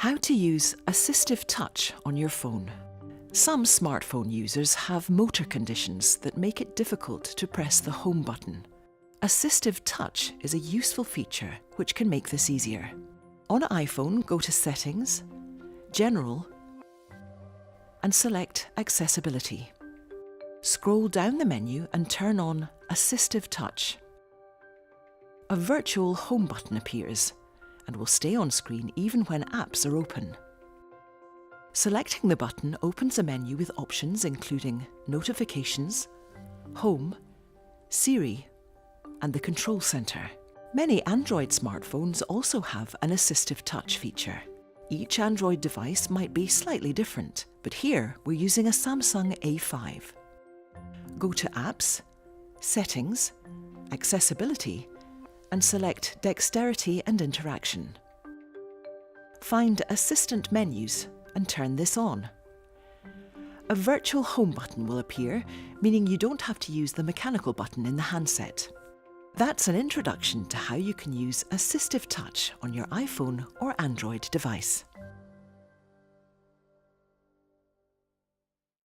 How to use Assistive Touch on your phone. Some smartphone users have motor conditions that make it difficult to press the home button. Assistive Touch is a useful feature which can make this easier. On iPhone, go to Settings, General, and select Accessibility. Scroll down the menu and turn on Assistive Touch. A virtual home button appears and will stay on screen even when apps are open. Selecting the button opens a menu with options including Notifications, Home, Siri, and the Control Center. Many Android smartphones also have an Assistive Touch feature. Each Android device might be slightly different, but here we're using a Samsung A5. Go to Apps, Settings, Accessibility, and select Dexterity and Interaction. Find Assistant Menus and turn this on. A virtual home button will appear, meaning you don't have to use the mechanical button in the handset. That's an introduction to how you can use Assistive Touch on your iPhone or Android device.